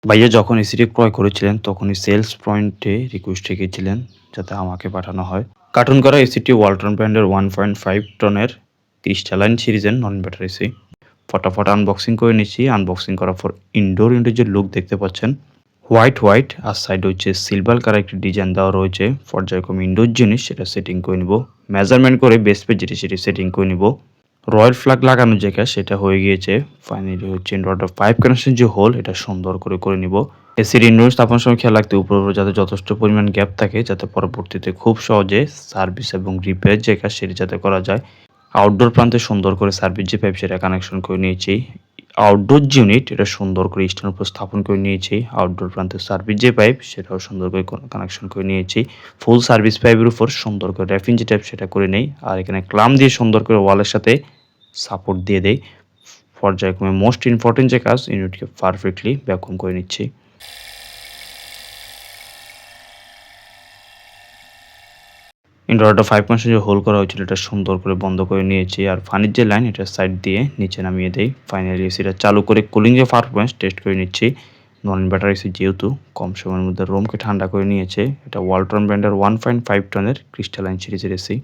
ভাইয়া যখন এসিটি ক্রয় করেছিলেন তখনই সেলস পয়েন্টে রিকোয়েস্ট রেখেছিলেন যাতে আমাকে পাঠানো হয়। কার্টুন করা এসিটি ওয়ালটন ব্র্যান্ডের 1.5 টনের ক্রিস্টালাইন সিরিজের নন ব্যাটারি এসি। ফটাফট আনবক্সিং করে নিচ্ছি। আনবক্সিং করার পর ইনডোর যে লুক দেখতে পাচ্ছেন, হোয়াইট আর সাইডে হচ্ছে সিলভার কালার একটি ডিজাইন দেওয়া রয়েছে। পর্যায়ক্রমে ইনডোর জিনিস সেটা সেটিং করে নিব। মেজারমেন্ট করে বেস পেজ যেটি সেটি সেটিং করে নিব। রয়্যাল ফ্ল্যাগ লাগানোর জায়গা সেটা হয়ে গিয়েছে। ফাইনালি হচ্ছে ইনভার্টার 5 কানেকশন যে হোল এটা সুন্দর করে নিব। এসির ইনডোর স্থাপনের সময় খেয়াল রাখতে উপরে যাতে যথেষ্ট পরিমাণ গ্যাপ থাকে যাতে পরবর্তীতে খুব সহজে সার্ভিস এবং রিপেয়ার যে কাজ সেটি যাতে করা যায়। আউটডোর প্রান্তে সুন্দর করে সার্ভিস যে পাইপ সেটা কানেকশন করে নিয়েছি। আউটডোর যে ইউনিট এটা সুন্দর করে স্ট্যান্ডের উপর স্থাপন করে নিয়েছি। আউটডোর প্রান্তে সার্ভিস যে পাইপ সেটাও সুন্দর করে কানেকশন করে নিয়েছি। ফুল সার্ভিস পাইপের উপর সুন্দর করে র্যাপিং যে টাইপ সেটা করে নেই। আর এখানে ক্লাম দিয়ে সুন্দর করে ওয়ালের সাথে সাপোর্ট দিয়ে দেই। পর্যায়ক্রমে মোস্ট ইম্পর্টেন্ট যে কাজ, ইউনিটকে পারফেক্টলি ভ্যাকুয়াম করে নিচ্ছি। ইনভার্টারটা 5 মাসে যে হোল করা হয়েছিল এটা সুন্দর করে বন্ধ করে নিয়েছি। আর পানির যে লাইন এটা সাইড দিয়ে নিচে নামিয়ে দেই। ফাইনালি এসিটা চালু করে কুলিং যে পারফরম্যান্স টেস্ট করে নিচ্ছি। নন ইনভার্টার এসি যেহেতু কম সময়ের মধ্যে রুমকে ঠান্ডা করে নিয়েছে। এটা ওয়ালটন ব্র্যান্ডের 1.5 টনের ক্রিস্টালাইন সিরিজের এসি।